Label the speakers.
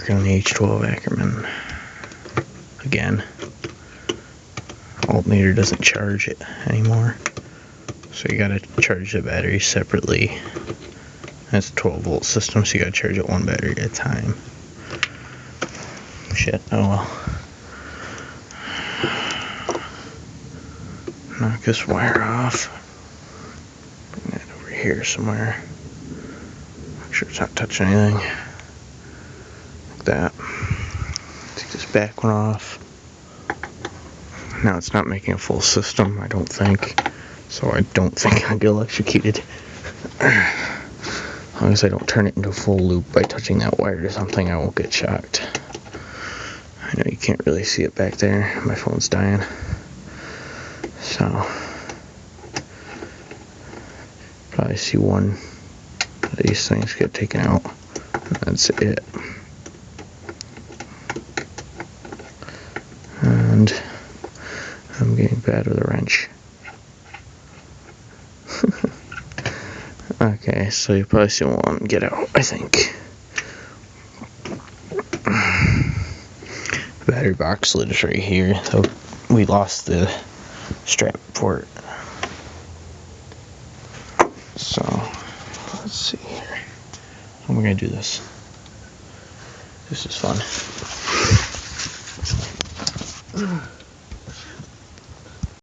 Speaker 1: working on the h12 Akerman again. Alternator doesn't charge it anymore, so you gotta charge the battery separately. It's a 12 volt system, so you gotta charge it one battery at a time. Shit, oh well. Knock this wire off. Bring that over here somewhere. Make sure it's not touching anything. Like that. Take this back one off. Now it's not making a full system, I don't think. So I don't think I'll get electrocuted. As long as I don't turn it into a full loop by touching that wire or something, I won't get shocked. I know you can't really see it back there. My phone's dying. So, probably see one of these things get taken out. And that's it. And I'm getting bad with a wrench. Okay, so you probably see one get out, I think. The battery box lid is right here, so we lost the strap for it. So, let's see here. How am I going to do this? This is fun.